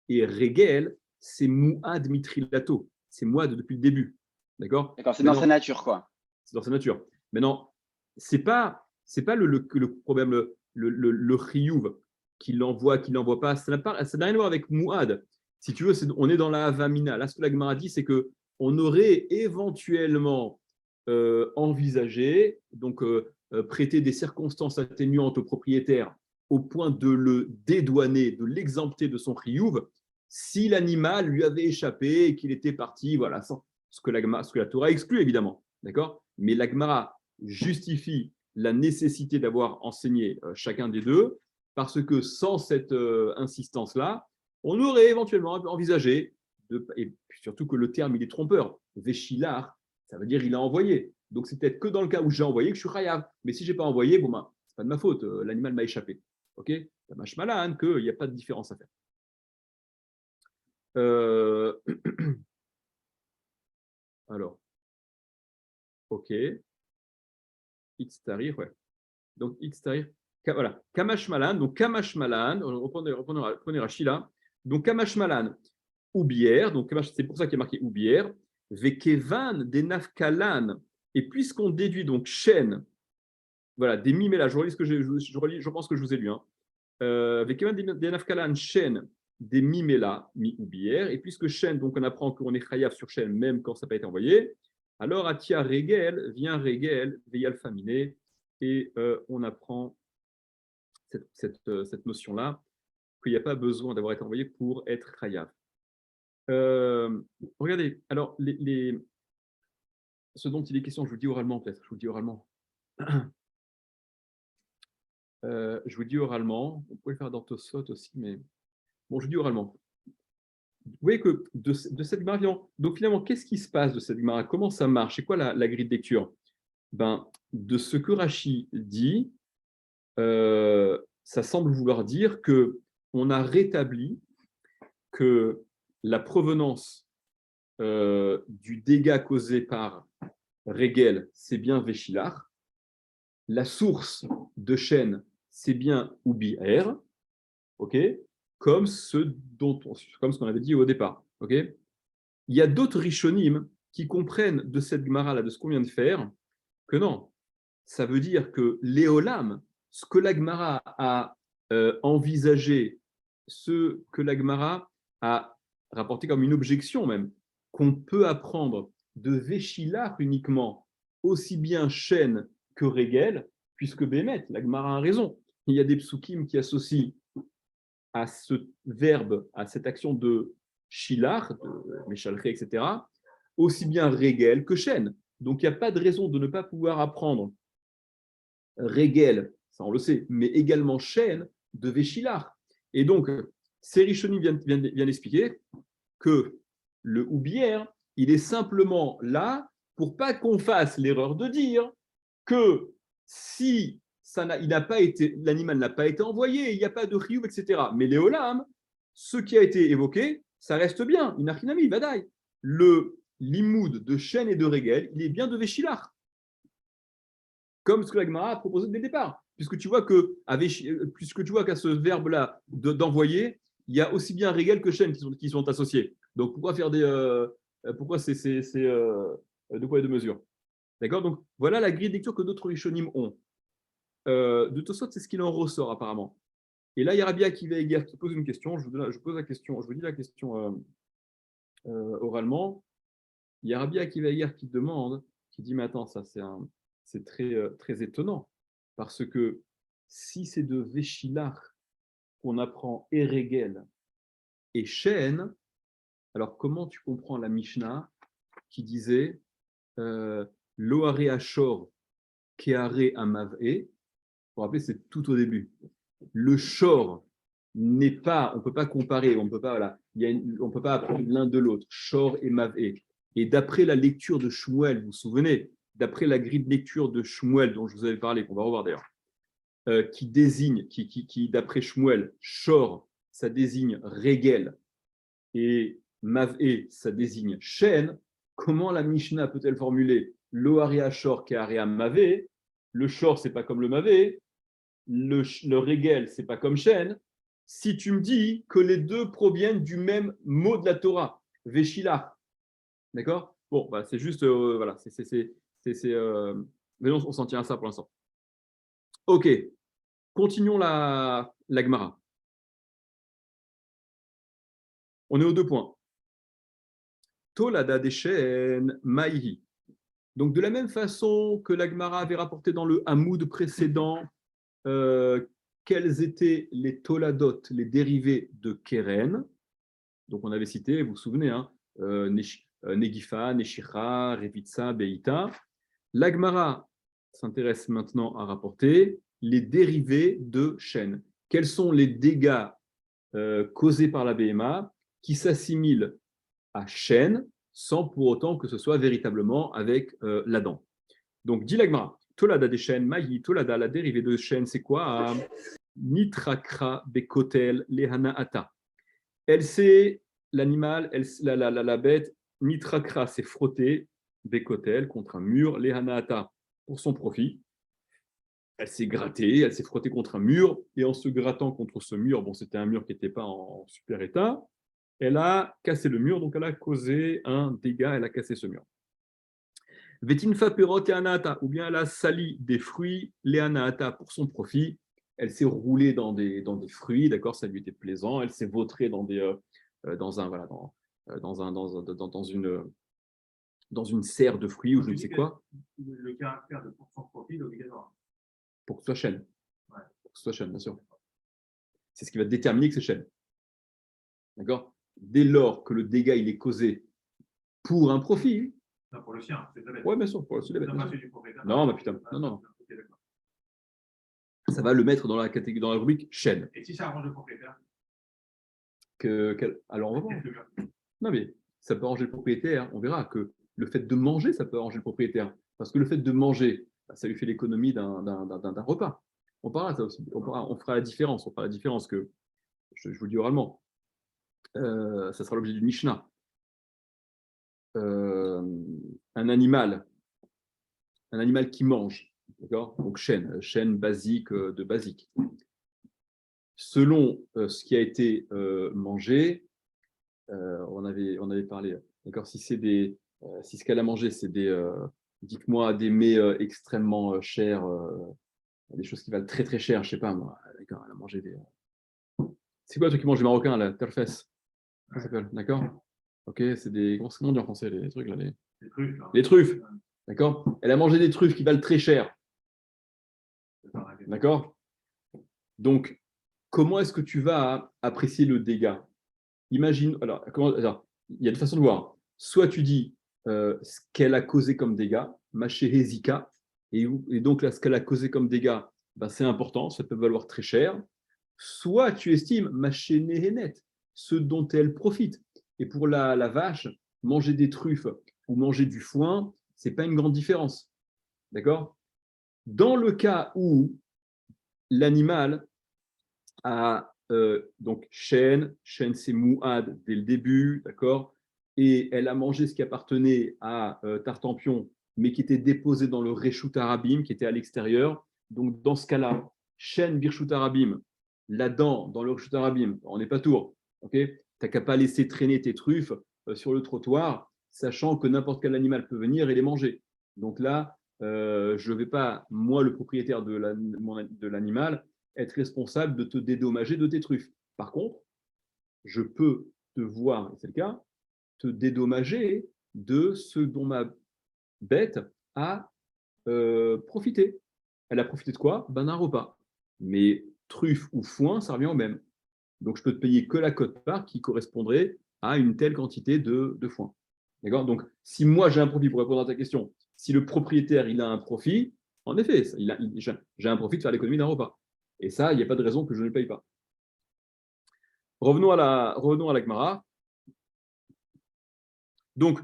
et Regel, c'est Mouad Mitrilato. C'est Mouad depuis le début. D'accord, c'est dans sa nature, quoi. C'est dans sa nature. Maintenant, c'est pas le problème, le chiyuv, qu'il l'envoie pas. Ça n'a rien à voir avec Mouad. Si tu veux, on est dans la Havamina. Là, ce que la Gemara dit, c'est qu'on aurait éventuellement envisagé, donc prêter des circonstances atténuantes au propriétaire au point de le dédouaner, de l'exempter de son chiyuv, si l'animal lui avait échappé et qu'il était parti, voilà, ce que la Torah exclut évidemment, d'accord. Mais la Gemara justifie la nécessité d'avoir enseigné chacun des deux, parce que sans cette insistance-là, on aurait éventuellement envisagé, et surtout que le terme il est trompeur, Véchilar, ça veut dire il a envoyé. Donc c'est peut-être que dans le cas où j'ai envoyé que je suis chayav. Mais si je n'ai pas envoyé, bon ben, c'est pas de ma faute, l'animal m'a échappé. Ok, ça marche malin qu'il n'y a pas de différence à faire. Alors, ok. Itztarir, ouais. Donc, Itztarir, voilà. Kamash Malan, donc Kamash Malan, reprenez Rashi là. Donc, Kamash Malan, Oubière, donc c'est pour ça qu'il y a marqué Oubière. Vekevan des Nafkalan, et puisqu'on déduit donc Shen, voilà, des mimela, je relis ce que je pense que je vous ai lu. Vekevan des Nafkalan, Shen, des mimela, mi Oubière, et puisque Shen, donc on apprend qu'on est chayav sur Shen, même quand ça n'a pas été envoyé, alors Atia Regel, vient Regel, Veyal Faminé, et on apprend cette notion-là, qu'il n'y a pas besoin d'avoir été envoyé pour être chayav. Regardez, alors, ce dont il est question, je vous le dis oralement peut-être, je vous le dis oralement. Je vous le dis oralement, on pourrait le faire dans Tosfot aussi, mais bon, je vous le dis oralement. Vous voyez que de cette Gemara, donc finalement, qu'est-ce qui se passe de cette Gemara? Comment ça marche? C'est quoi la grille de lecture? Ben, de ce que Rashi dit, ça semble vouloir dire qu'on a rétabli que la provenance du dégât causé par Regel, c'est bien Véchilar. La source de Shen, c'est bien Oubi-Er, okay, comme ce qu'on avait dit au départ. Okay. Il y a d'autres Rishonim qui comprennent de cette Gemara-là, de ce qu'on vient de faire, que non. Ça veut dire que l'Éolam, ce que la Gemara a envisagé, ce que la Gemara a rapporté comme une objection même, qu'on peut apprendre de Véchilar uniquement, aussi bien Shen que Regel, puisque Bémet, la Gemara a raison. Il y a des psukim qui associent à ce verbe, à cette action de Shilar, de Meshalché, etc., aussi bien Regel que Shen. Donc il n'y a pas de raison de ne pas pouvoir apprendre Regel, ça on le sait, mais également Shen de Véchilar. Et donc, ces Rishonim viennent expliquer que le Oubière, il est simplement là pour pas qu'on fasse l'erreur de dire que si l'animal n'a pas été envoyé, il n'y a pas de chiyuv, etc. Mais l'éolam, ce qui a été évoqué, ça reste bien. Inachinami, Vadaï. Le limoud de Shen et de Regel, il est bien de Véchilar. Comme ce que la Gemara a proposé dès le départ. Puisque tu vois qu'à ce verbe-là d'envoyer, il y a aussi bien Regel que Shen qui sont associés. Donc pourquoi faire pourquoi c'est de poids et de mesure? D'accord. Donc voilà la grille de lecture que d'autres Rishonim ont. De Tosot, c'est ce qu'il en ressort apparemment. Et là, il y a Rabbi Akiva Eger qui pose une question. Je pose la question. Je vous dis la question oralement. Il y a Rabbi Akiva Eger qui demande, qui dit, mais attends, ça c'est très, très étonnant, parce que si c'est de Véchilar qu'on apprend Eregel et Shen, alors comment tu comprends la Mishnah qui disait Loare Ashor Keare Amave? Pour rappeler, c'est tout au début. Le Shor n'est pas, on ne peut pas comparer, on ne peut pas apprendre l'un de l'autre, Shor et Mave. Et d'après la lecture de Shmuel, vous vous souvenez, d'après la grille de lecture de Shmuel, dont je vous avais parlé, qu'on va revoir d'ailleurs, qui désigne, qui d'après Shmuel, Shor, ça désigne Régel, et Mav'e, ça désigne Shen, comment la Mishnah peut-elle formuler Lo Aria Shor ke Aria Mav'e? Le Shor, c'est pas comme le Mav'e, le Régel, c'est pas comme Shen, si tu me dis que les deux proviennent du même mot de la Torah, Veshila. D'accord? Bon, bah, c'est juste, voilà, mais on s'en tient à ça pour l'instant. Ok, continuons la Gemara. On est aux 2 points. Tolada deshen maïhi. Donc, de la même façon que la Gemara avait rapporté dans le Hamoud précédent, quels étaient les toladot, les dérivés de Keren. Donc, on avait cité, vous vous souvenez, hein, Negifa, Neshicha, Revitsa, Beita. La Gemara s'intéresse maintenant à rapporter les dérivés de Shen. Quels sont les dégâts causés par la BMA qui s'assimilent à Shen sans pour autant que ce soit véritablement avec la dent. Donc, dit la Gemara, Tolada des Shen, Maï, Tolada, la dérivée de Shen, c'est quoi? Nitrakra bekotel lehana ata. Elle s'est, l'animal, la bête, Nitrakra s'est frottée bekotel contre un mur, lehana ata pour son profit. Elle s'est grattée, elle s'est frottée contre un mur, et en se grattant contre ce mur, bon, c'était un mur qui n'était pas en super état, elle a cassé le mur, donc elle a causé un dégât, elle a cassé ce mur. Vetinfa perot et anata, ou bien elle a sali des fruits, les anata pour son profit, elle s'est roulée dans des fruits, d'accord, ça lui était plaisant, elle s'est vautrée dans une serre de fruits ou je ne sais quoi. Le caractère de pour son profit est obligatoire. Pour que ce soit chêne. Ouais. Pour que ce soit chêne, bien sûr. C'est ce qui va déterminer que c'est chêne. D'accord? Dès lors que le dégât il est causé pour un profit. Non, pour le sien, c'est la bête. Oui, bien sûr, pour la bête. Non, mais putain, non. Ça va le mettre dans la catégorie, dans la rubrique chêne. Et si ça arrange le propriétaire? Alors, on va voir. Non, mais ça peut arranger le propriétaire. On verra que le fait de manger, ça peut arranger le propriétaire. Parce que le fait de manger, ça lui fait l'économie d'un repas. On parlera de ça aussi. On fera la différence. On fera la différence que, je vous le dis oralement, ça sera l'objet du Mishnah. Un animal qui mange, d'accord? Donc chêne basique de basique. Selon ce qui a été mangé, on avait parlé, d'accord? Si ce qu'elle a mangé, c'est dites-moi des mets extrêmement chers, des choses qui valent très très cher, je sais pas moi. D'accord, elle a mangé des. C'est quoi le truc qui mange les Marocains là? Terfès. Ça s'appelle, d'accord? Ok, c'est des. Comment on dit en français les trucs là? Les truffes. Les truffes, d'accord? Elle a mangé des truffes qui valent très cher. D'accord? Donc, comment est-ce que tu vas apprécier le dégât? Imagine, alors, il y a deux façons de voir. Soit tu dis ce qu'elle a causé comme dégâts, maché hésika, et donc là, ce qu'elle a causé comme dégâts, ben, c'est important, ça peut valoir très cher. Soit tu estimes maché nehenet, ce dont elle profite. Et pour la vache, manger des truffes ou manger du foin, ce n'est pas une grande différence. D'accord? Dans le cas où l'animal a donc chêne c'est mouad dès le début, d'accord? Et elle a mangé ce qui appartenait à Tartampion, mais qui était déposé dans le Reshut Arabim, qui était à l'extérieur. Donc dans ce cas-là, chêne Birshut Arabim, la dent dans le Reshut Arabim, on n'est pas tour, ok? Tu n'as qu'à pas laisser traîner tes truffes sur le trottoir, sachant que n'importe quel animal peut venir et les manger. Donc là, je ne vais pas, moi, le propriétaire de l'animal, être responsable de te dédommager de tes truffes. Par contre, je peux te voir, et c'est le cas, te dédommager de ce dont ma bête a profité. Elle a profité de quoi? Ben, d'un repas. Mais truffe ou foin, ça revient au même. Donc, je peux te payer que la quote-part qui correspondrait à une telle quantité de foin. D'accord? Donc, si moi j'ai un profit, pour répondre à ta question, si le propriétaire il a un profit, en effet, j'ai un profit de faire l'économie d'un repas. Et ça, il n'y a pas de raison que je ne le paye pas. Revenons à la Gemara. Donc,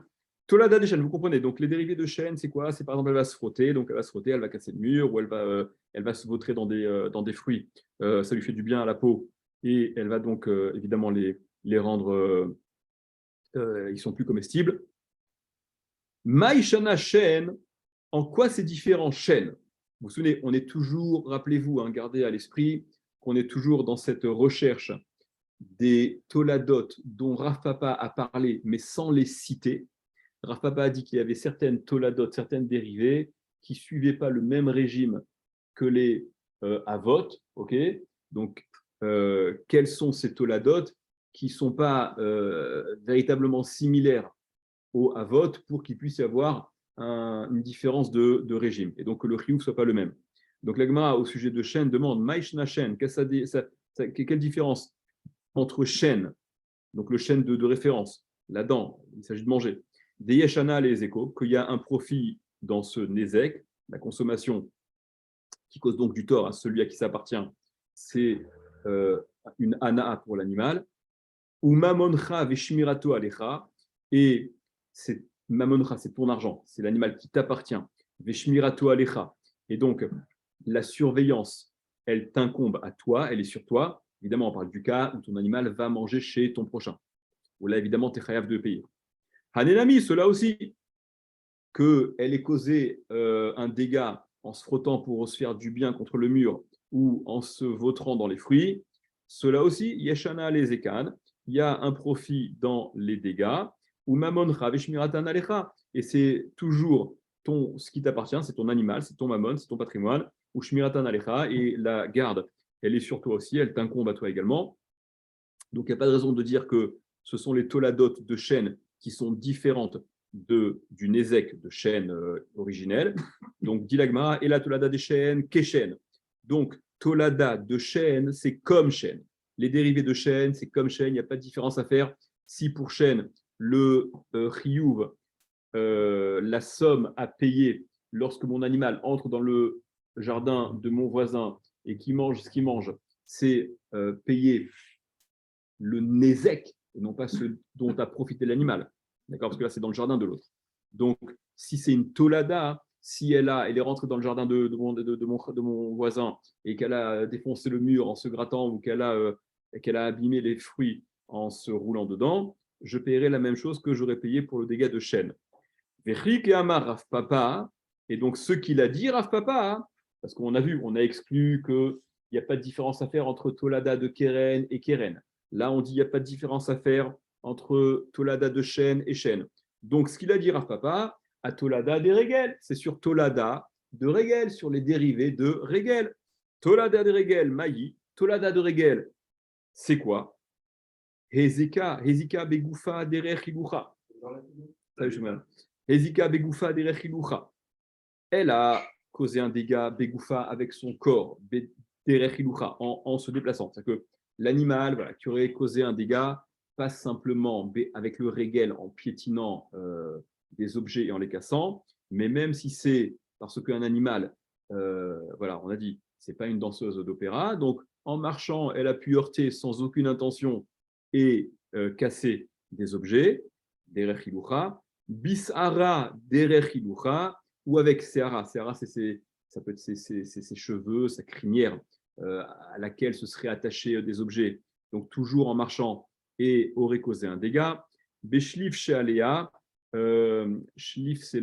Tolada des chaînes, vous comprenez. Donc, les dérivés de chaîne, c'est quoi? C'est par exemple, elle va se frotter, donc elle va se frotter, elle va casser le mur, ou elle va se vautrer dans des fruits. Ça lui fait du bien à la peau. Et elle va donc, évidemment, les rendre, ils sont plus comestibles. Maïshana chaîne, en quoi c'est différent chaîne? Vous vous souvenez, on est toujours, rappelez-vous, hein, gardez à l'esprit qu'on est toujours dans cette recherche des toladot dont Rav Papa a parlé, mais sans les citer. Rav Papa a dit qu'il y avait certaines toladot, certaines dérivées qui ne suivaient pas le même régime que les avot. Okay, donc, quels sont ces toladot qui ne sont pas véritablement similaires aux avot pour qu'il puisse y avoir une différence de régime et donc que le chiyuv ne soit pas le même. Donc la Gemara au sujet de chêne demande Maïshna chêne, quelle différence entre chêne, donc le chêne de référence, la dent, il s'agit de manger, des yeshana les échos, qu'il y a un profit dans ce nezek, la consommation qui cause donc du tort à celui à qui ça appartient, c'est une ana pour l'animal, ou mamoncha veshmirato alecha, et c'est mamoncha, c'est ton argent, c'est l'animal qui t'appartient, veshmirato alecha, et donc la surveillance, elle t'incombe à toi, elle est sur toi. Évidemment, on parle du cas où ton animal va manger chez ton prochain, où là, évidemment, tu es chayav de payer. Hanenami, cela aussi, qu'elle ait causé un dégât en se frottant pour se faire du bien contre le mur ou en se vautrant dans les fruits, cela aussi, yeshana les ekan, il y a un profit dans les dégâts, ou mamoncha veshmiratan alecha, et c'est toujours ce qui t'appartient, c'est ton animal, c'est ton mammon, c'est ton patrimoine, ou shmiratan alecha, et la garde, elle est sur toi aussi, elle t'incombe à toi également. Donc, il n'y a pas de raison de dire que ce sont les toladot de chêne qui sont différentes du nezek de chêne originel. Donc, dit l'Agmara, et la tolada des chênes, qu'est Donc, tolada de chêne, c'est comme chêne. Les dérivés de chêne, c'est comme chêne, il n'y a pas de différence à faire. Si pour chêne, le chiyuv, la somme à payer lorsque mon animal entre dans le jardin de mon voisin et qu'il mange ce qu'il mange, c'est payer le nezek, et non pas ce dont a profité l'animal. D'accord? Parce que là, c'est dans le jardin de l'autre. Donc, si c'est une tolada, si elle est rentrée dans le jardin de mon voisin et qu'elle a défoncé le mur en se grattant ou qu'elle a abîmé les fruits en se roulant dedans, je paierai la même chose que j'aurais payé pour le dégât de chêne. Vechik et Amar Rav Papa, et donc ce qu'il a dit Rav Papa, parce qu'on a vu, on a exclu qu'il n'y a pas de différence à faire entre tolada de Keren et Keren. Là, on dit qu'il n'y a pas de différence à faire entre tolada de chêne et chêne. Donc, ce qu'il a dit Rav Papa, à tolada des régel, c'est sur tolada de régel, sur les dérivés de régel. Tolada de régel, maï, tolada de régel, c'est quoi? Hezika begoufa derech hilucha. Hezika begoufa derech hilucha. Elle a causé un dégât begoufa avec son corps, derech hilucha, en se déplaçant. C'est-à-dire que l'animal, voilà, qui aurait causé un dégât, pas simplement avec le régel en piétinant des objets et en les cassant, mais même si c'est parce qu'un animal, voilà, on a dit, c'est pas une danseuse d'opéra, donc en marchant, elle a pu heurter sans aucune intention et casser des objets, derech hilucha, bisara derech hilucha, ou avec seara. Seara, ça peut être ses cheveux, sa crinière, à laquelle se seraient attachés des objets, donc toujours en marchant, et aurait causé un dégât. Beshlif chez Aléa, shlif, c'est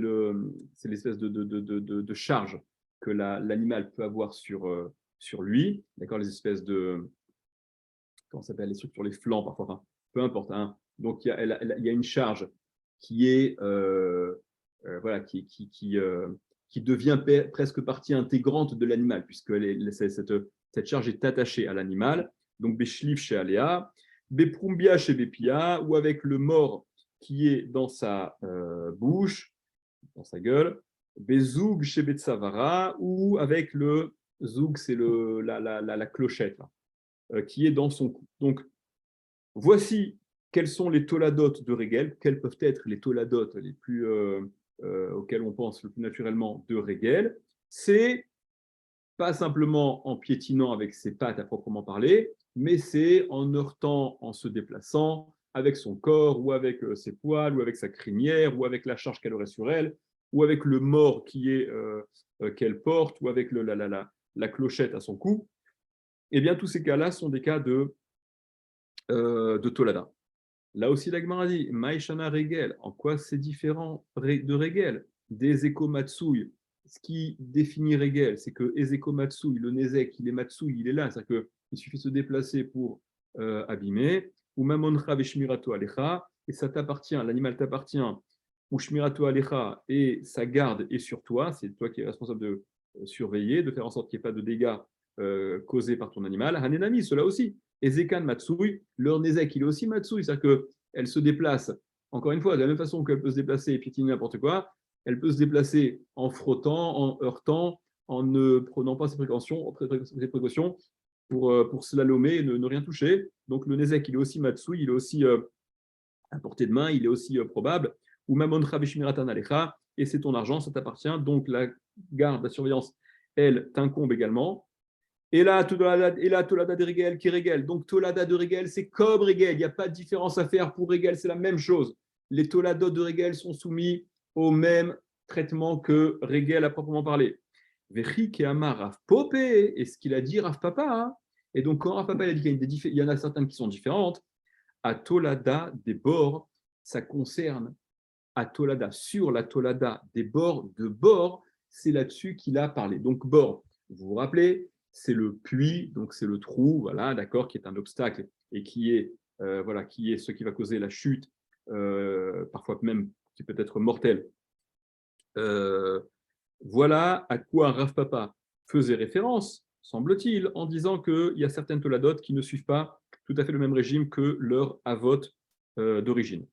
l'espèce de charge que l'animal peut avoir sur lui, d'accord, les espèces de, comment ça s'appelle, les trucs sur les flancs parfois, enfin, peu importe. Hein. Donc il y a une charge qui est voilà, qui devient presque partie intégrante de l'animal, puisque cette charge est attachée à l'animal. Donc, Beshlif chez Aléa, Beprumbia chez Bepia, ou avec le mort qui est dans sa bouche, dans sa gueule, Bezoug chez Betsavara, ou avec le zoug, c'est la clochette, là, qui est dans son cou. Donc, voici quels sont les toladot de Régel, quels peuvent être les toladot les plus auxquels on pense le plus naturellement de Régel. C'est pas simplement en piétinant avec ses pattes à proprement parler, mais c'est en heurtant, en se déplaçant, avec son corps, ou avec ses poils, ou avec sa crinière, ou avec la charge qu'elle aurait sur elle, ou avec le mort qu'elle porte, ou avec la clochette à son cou, eh bien, tous ces cas-là sont des cas de Tolada. Là aussi, la Gemara dit, Maïshana Regel, en quoi c'est différent de Regel, des Matsui. Ce qui définit Regel, c'est que Ezeko Matsui, le Nezek, il est Matsui, il est là, c'est-à-dire qu'il suffit de se déplacer pour abîmer, ou Mamoncha Veshmirato Alecha, et ça t'appartient, l'animal t'appartient, ou Shmirato Alecha, et sa garde est sur toi, c'est toi qui es responsable de surveiller, de faire en sorte qu'il n'y ait pas de dégâts causés par ton animal. Hanenami, cela aussi. Ezekan Matsui, leur Nezek, il est aussi Matsui, c'est-à-dire qu'elle se déplace, encore une fois, de la même façon qu'elle peut se déplacer et piétiner n'importe quoi, elle peut se déplacer en frottant, en heurtant, en ne prenant pas ses précautions pour slalomer et ne rien toucher. Donc le Nezek, il est aussi Matsui, il est aussi à portée de main, il est aussi probable. Ou Mamoncha Bishmiratan Alecha, et c'est ton argent, ça t'appartient. Donc la garde, la surveillance, elle t'incombe également. Et là, Tolada de Regel qui est Regel. Donc, Tolada de Regel, c'est comme Regel. Il n'y a pas de différence à faire pour Regel, c'est la même chose. Les Toladot de Regel sont soumis au même traitement que Regel à proprement parler. Vechi et Amar Rav Popé, et ce qu'il a dit Rav Papa. Hein. Et donc, quand Rav Papa a dit qu'il y en a certaines qui sont différentes, à Tolada des bords, ça concerne à Tolada, sur la Tolada des bords de bord, c'est là-dessus qu'il a parlé. Donc, bord, vous vous rappelez, c'est le puits, donc c'est le trou, voilà, d'accord, qui est un obstacle et qui est ce qui va causer la chute, parfois même qui peut être mortel. Voilà à quoi Rav Papa faisait référence, semble-t-il, en disant qu'il y a certaines Toladot qui ne suivent pas tout à fait le même régime que leur avot d'origine.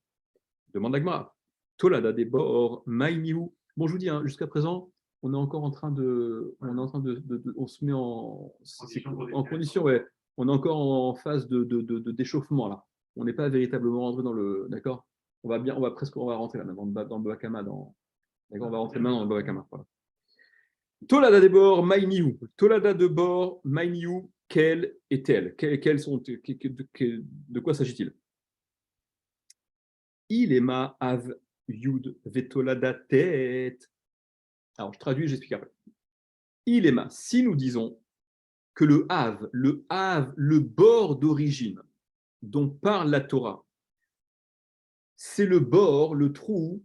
Demande l'Agmara. Tolada des bords, Maïmiou. Bon, je vous dis, hein, jusqu'à présent, on est encore en train de. On se met en condition, ouais. On est encore en phase d'échauffement, là. On n'est pas véritablement rentré dans le. D'accord. On va rentrer là, maintenant, dans le Bakama. D'accord, on va rentrer maintenant dans le Bakama. Voilà. Tolada des bords, Maïmiou. Tolada de bord, Maïmiou, quelle est-elle? De quoi s'agit-il? Il est ma av yud vetolada tête. Alors, je traduis, j'explique après. Il est ma. Si nous disons que le bord d'origine dont parle la Torah, c'est le bord, le trou,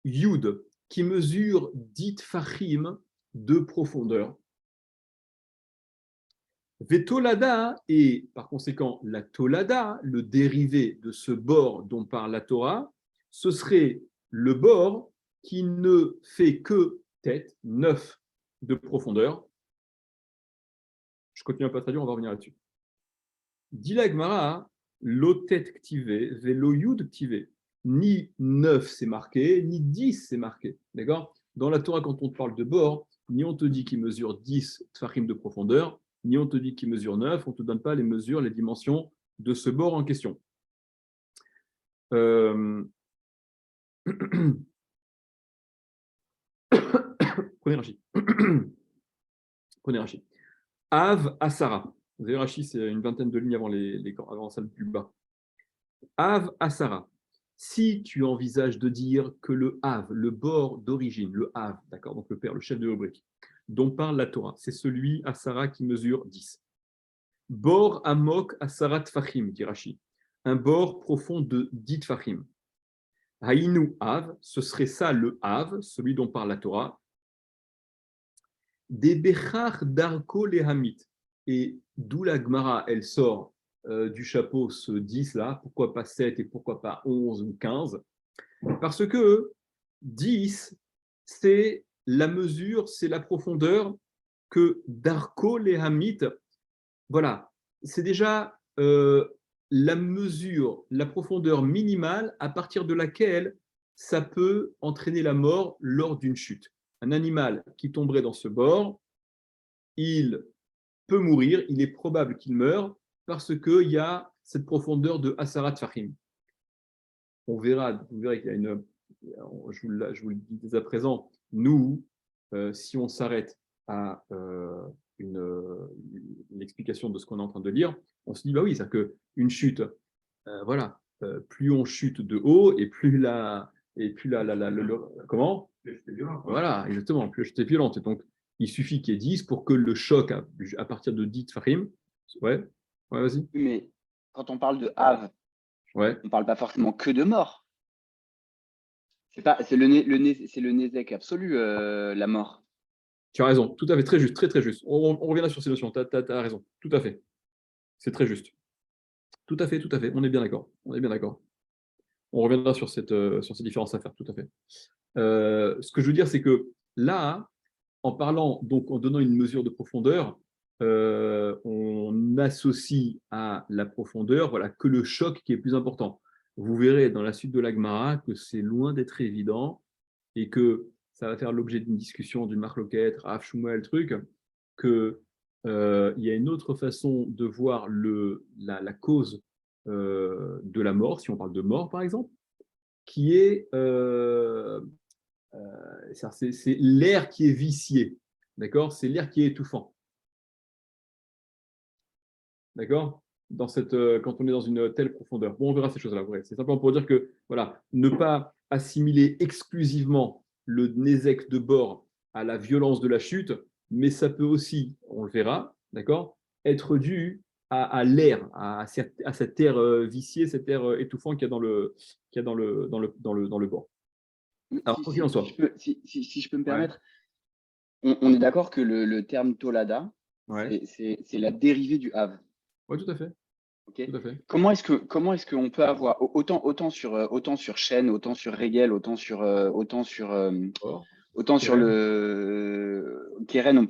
yud, qui mesure 10 fachim de profondeur. Vetolada, et par conséquent la tolada, le dérivé de ce bord dont parle la Torah, ce serait le bord qui ne fait que tête, 9 de profondeur. Je continue un peu à traduire, on va revenir là-dessus. Dila Gmara, lotet ktivé, velo yud ktivé. Ni 9 c'est marqué, ni 10 c'est marqué. D'accord? Dans la Torah, quand on te parle de bord, ni on te dit qu'il mesure 10 tfachim de profondeur, ni on te dit qu'il mesure 9, on ne te donne pas les mesures, les dimensions de ce bord en question. Prenez Rachi. Prenez Rachi. Av Asara. Vous avez Rachi, c'est une vingtaine de lignes avant celle plus bas. Av Asara. Si tu envisages de dire que le Av, le bord d'origine, le Av, d'accord, donc le père, le chef de rubrique, dont parle la Torah, c'est celui Asara qui mesure 10. Bor Amok Asara Tfachim, dit Rashi. Un bord profond de 10 Tfachim. Haïnu Av, ce serait ça le Av, celui dont parle la Torah. Des Bechar Darko Lehamit. Et d'où la Gemara, elle sort du chapeau ce 10 là, pourquoi pas 7 et pourquoi pas 11 ou 15? Parce que 10, c'est la mesure, c'est la profondeur que Darko Lehamit, voilà, c'est déjà la mesure, la profondeur minimale à partir de laquelle ça peut entraîner la mort lors d'une chute. Un animal qui tomberait dans ce bord, il peut mourir, il est probable qu'il meure parce qu'il y a cette profondeur de Asarat Fahim. Vous verrez qu'il y a une. Je vous le dis dès à présent, nous, si on s'arrête à une explication de ce qu'on est en train de lire, on se dit, bah oui, c'est-à-dire qu'une chute, voilà, plus on chute de haut et plus comment? Voilà, exactement, plus la chute est violente. Et donc, il suffit qu'il y ait 10 pour que le choc à partir de 10 tfachim, ouais, vas-y. Mais quand on parle de Av, ouais. on ne parle pas forcément que de mort. C'est le Nézek absolu, la mort. Tu as raison, tout à fait, très juste, très très juste. On reviendra sur ces notions, tu as raison, tout à fait. C'est très juste. Tout à fait, on est bien d'accord. On reviendra sur ces différences à faire, tout à fait. Ce que je veux dire, c'est que là, en parlant, donc en donnant une mesure de profondeur, on associe à la profondeur, voilà, que le choc qui est plus important. Vous verrez dans la suite de la Gemara que c'est loin d'être évident et que ça va faire l'objet d'une discussion, d'une marloquette, Rav Shmuel, truc, qu'il y a une autre façon de voir la cause de la mort, si on parle de mort par exemple, qui est c'est l'air qui est vicié, d'accord? C'est l'air qui est étouffant, d'accord? Quand on est dans une telle profondeur. Bon, on verra ces choses-là. C'est simplement pour dire que, voilà, ne pas assimiler exclusivement le nézek de bord à la violence de la chute, mais ça peut aussi, on le verra, d'accord, être dû à l'air, à cet air vicié, cet air étouffant qu'il y a dans le bord. Alors, quoi qu'il en soit. Si je peux me permettre, on est d'accord que le terme Tolada, c'est la dérivée du Av. Oui, tout à fait. Okay. Tout à fait. Comment est-ce qu'on peut avoir autant sur Shen, autant sur Regel, autant sur le Keren, on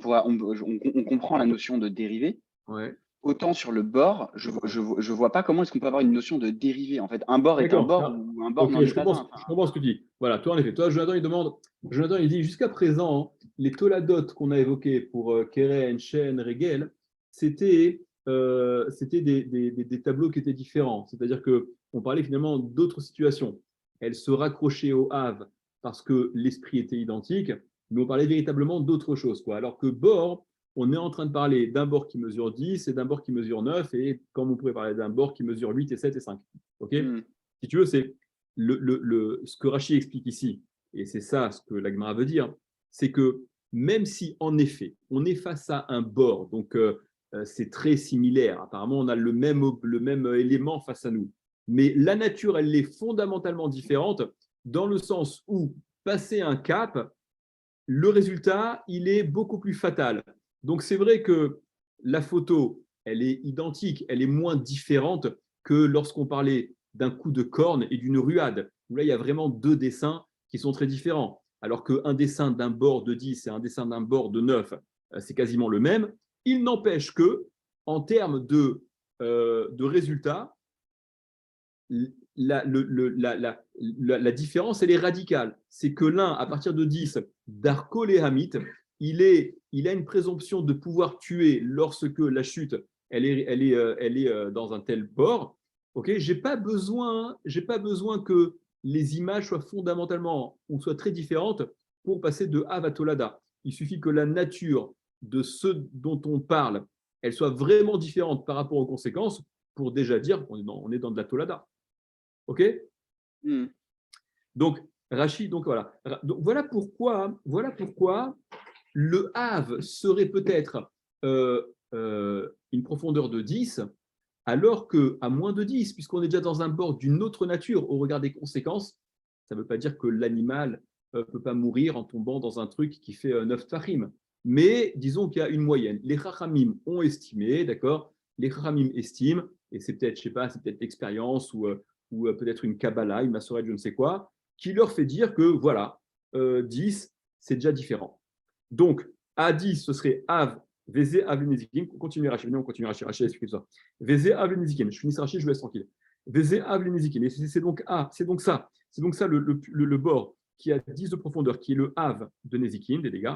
comprend la notion de dérivée. Ouais. Autant sur le bord, je vois pas comment est-ce qu'on peut avoir une notion de dérivée. En fait, un bord est un bord ou un bord n'en est pas un. Je comprends ce que tu dis. Voilà, toi en effet, Jonathan il dit jusqu'à présent, les toladot qu'on a évoqués pour Keren, Shen, Regel, c'était des tableaux qui étaient différents. C'est-à-dire qu'on parlait finalement d'autres situations. Elles se raccrochaient au Hav parce que l'esprit était identique, mais on parlait véritablement d'autre chose, quoi. Alors que bord, on est en train de parler d'un bord qui mesure 10 et d'un bord qui mesure 9, et comme on pourrait parler d'un bord qui mesure 8 et 7 et 5. Okay. Si tu veux, c'est ce que Rachid explique ici, et c'est ça ce que la Gemara veut dire, c'est que même si, en effet, on est face à un bord, donc c'est très similaire, apparemment on a le même élément face à nous, mais la nature, elle est fondamentalement différente dans le sens où, passer un cap, le résultat, il est beaucoup plus fatal. Donc, c'est vrai que la photo, elle est identique, elle est moins différente que lorsqu'on parlait d'un coup de corne et d'une ruade, où là, il y a vraiment deux dessins qui sont très différents. Alors qu'un dessin d'un bord de 10 et un dessin d'un bord de 9, c'est quasiment le même. Il n'empêche que, en termes de résultats, la différence, elle est radicale. C'est que l'un, à partir de 10, Darko Lehamit, il a une présomption de pouvoir tuer lorsque la chute, elle est dans un tel bord. Okay, j'ai pas besoin que les images soient fondamentalement ou soient très différentes pour passer de Av à Tolada. Il suffit que la nature de ce dont on parle, elle soit vraiment différente par rapport aux conséquences pour déjà dire qu'on est dans de la Tolada. OK. Donc, Rachid, voilà pourquoi le Hav serait peut-être une profondeur de 10, alors qu'à moins de 10, puisqu'on est déjà dans un bord d'une autre nature au regard des conséquences. Ça ne veut pas dire que l'animal ne peut pas mourir en tombant dans un truc qui fait 9 tfachim. Mais disons qu'il y a une moyenne. Les Chachamim ont estimé, d'accord? Les Chachamim estiment, et c'est peut-être, je sais pas, c'est peut-être l'expérience ou peut-être une Kabbalah, une Massorette, je ne sais quoi, qui leur fait dire que voilà, 10, c'est déjà différent. Donc, à 10, ce serait Av, Vézé, Av, Nezikin. On continue Rachid, expliquez ça. Vézé, Av, Nezikin. Je finis Rachid, je vous laisse tranquille. Vézé, Av, Nezikin. Et c'est donc ça. C'est donc ça le bord qui a 10 de profondeur, qui est le Av de Nezikin, des dégâts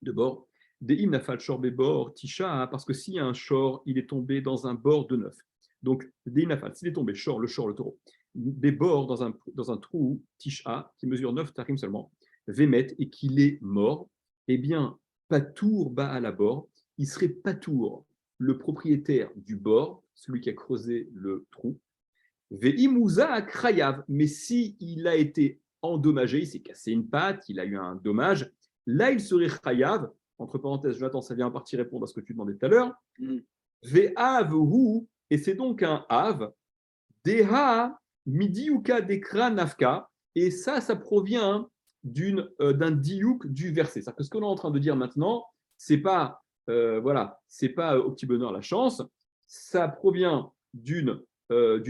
de bord. Des Imnafal, Shor, Bébor, Tisha, parce que s'il y a un Shor, il est tombé dans un bord de 9. Donc, des Imnafal, s'il est tombé, Shor, le taureau, des bords dans un trou, Tisha, qui mesure 9 tarim seulement, Vémet, et qu'il est mort, eh bien, Patour bat à la bord, il serait Patour, le propriétaire du bord, celui qui a creusé le trou, Ve'imouza krayav. Mais s'il a été endommagé, il s'est cassé une patte, il a eu un dommage, là, il serait chayav. Entre parenthèses, Jonathan, ça vient en partie répondre à ce que tu demandais tout à l'heure. Ve'av hu, et c'est donc un av. Deha midiuka dekra nafka. Et ça provient d'un diouk du verset. C'est-à-dire que ce qu'on est en train de dire maintenant, c'est pas c'est pas au petit bonheur la chance. Ça provient d'une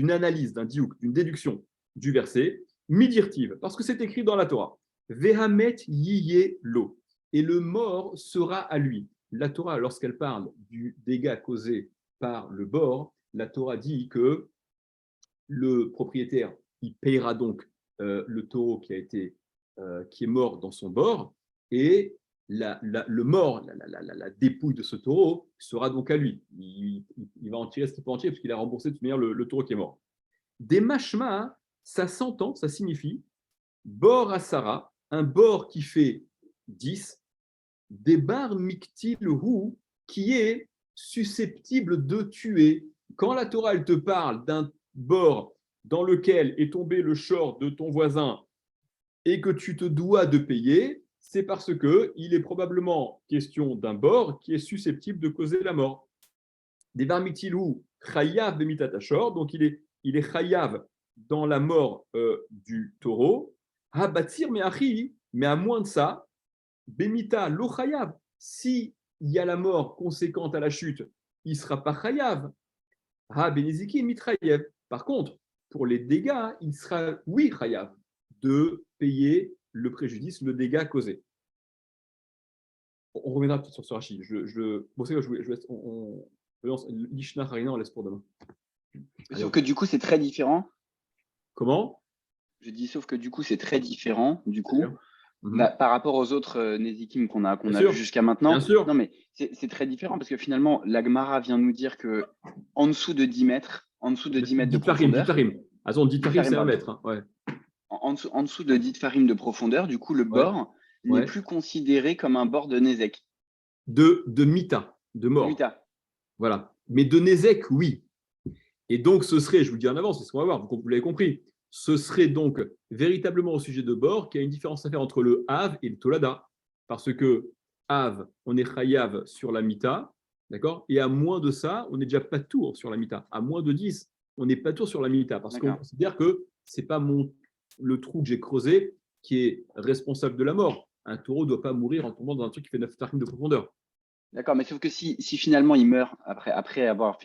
analyse, d'un diouk, d'une déduction du verset, midirtiv, parce que c'est écrit dans la Torah. Vehamet yiye lo. Et le mort sera à lui. La Torah, lorsqu'elle parle du dégât causé par le bord, la Torah dit que le propriétaire, il payera donc le taureau qui est mort dans son bord, et le mort, la dépouille de ce taureau sera donc à lui. Il va en tirer ce qu'il peut en tirer, puisqu'il a remboursé de toute manière le taureau qui est mort. Des mashma, ça s'entend, ça signifie bor à Sarah, un bor qui fait 10, des bar miktil hu, qui est susceptible de tuer. Quand la Torah elle te parle d'un bord dans lequel est tombé le short de ton voisin et que tu te dois de payer, c'est parce qu'il est probablement question d'un bord qui est susceptible de causer la mort. Des bar miktil hu, chayav bemitatashor, donc il est chayav dans la mort du taureau. Habatir me'achi, mais à moins de ça, Bemita lo chayav. Si il y a la mort conséquente à la chute, il ne sera pas chayav. Ha beniziki mitrayev. Par contre, pour les dégâts, il sera oui chayav de payer le préjudice, le dégât causé. On reviendra peut-être sur ce rachis. Bon, c'est quoi, je laisse. L'ishna harina, on laisse pour demain. Sauf que du coup, c'est très différent. Comment? Je dis sauf que du coup, c'est très différent. Du coup. Par rapport aux autres Nézikim qu'on a vu jusqu'à maintenant. Bien sûr. Non, mais c'est très différent parce que finalement, la Gemara vient nous dire que en dessous de 10 mètres, de profondeur. Attends, 10 farim, c'est 1 mètre. Hein. Ouais. En dessous de 10 farim de profondeur, du coup, le bord n'est plus considéré comme un bord de Nézek. De Mita, de mort. Mita. Voilà. Mais de Nézek, oui. Et donc, ce serait, je vous le dis en avance, c'est ce qu'on va voir, vous l'avez compris, ce serait donc véritablement au sujet de bord qu'il y a une différence à faire entre le Hav et le Tolada. Parce que Hav, on est Chayav sur la Mita, d'accord? Et à moins de ça, on n'est déjà pas tour sur la Mita. À moins de 10, on n'est pas tour sur la Mita. Parce qu'on considère que ce n'est pas le trou que j'ai creusé qui est responsable de la mort. Un taureau ne doit pas mourir en tombant dans un truc qui fait 9 farim de profondeur. D'accord, mais sauf que si finalement il meurt après avoir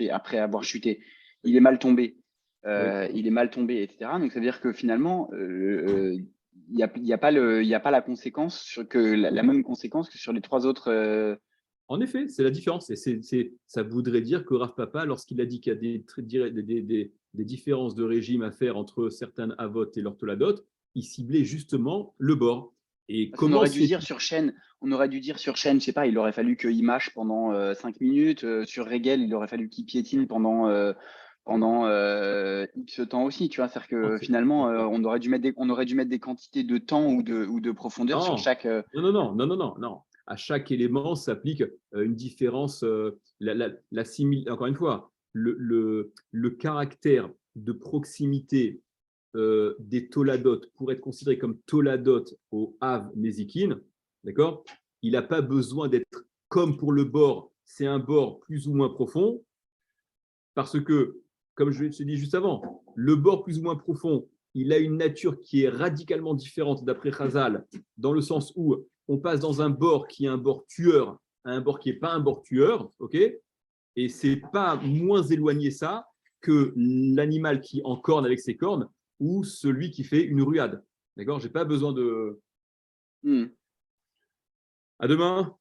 chuté, il est mal tombé. Il est mal tombé, etc. Donc ça veut dire que finalement, il n'y a pas la conséquence la même conséquence que sur les 3 autres. En effet, c'est la différence. Ça voudrait dire que Rav Papa, lorsqu'il a dit qu'il y a des différences de régime à faire entre certaines avot et leur toladot, il ciblait justement le bord. Et on aurait dû dire sur chaîne, je sais pas, il aurait fallu qu'il mâche pendant 5 minutes. Sur Régel, il aurait fallu qu'il piétine pendant X temps aussi, tu vois. C'est-à-dire que finalement, on aurait dû mettre des quantités de temps ou de profondeur sur chaque. Non. À chaque élément s'applique une différence. Encore une fois, le caractère de proximité des toladot pour être considéré comme toladot au Hav Nezikin, d'accord? Il n'a pas besoin d'être comme pour le bord, c'est un bord plus ou moins profond, parce que, comme je l'ai dit juste avant, le bord plus ou moins profond, il a une nature qui est radicalement différente d'après Chazal, dans le sens où on passe dans un bord qui est un bord tueur à un bord qui n'est pas un bord tueur, ok? Et c'est pas moins éloigné ça que l'animal qui encorne avec ses cornes ou celui qui fait une ruade. D'accord? Je n'ai pas besoin de... À demain.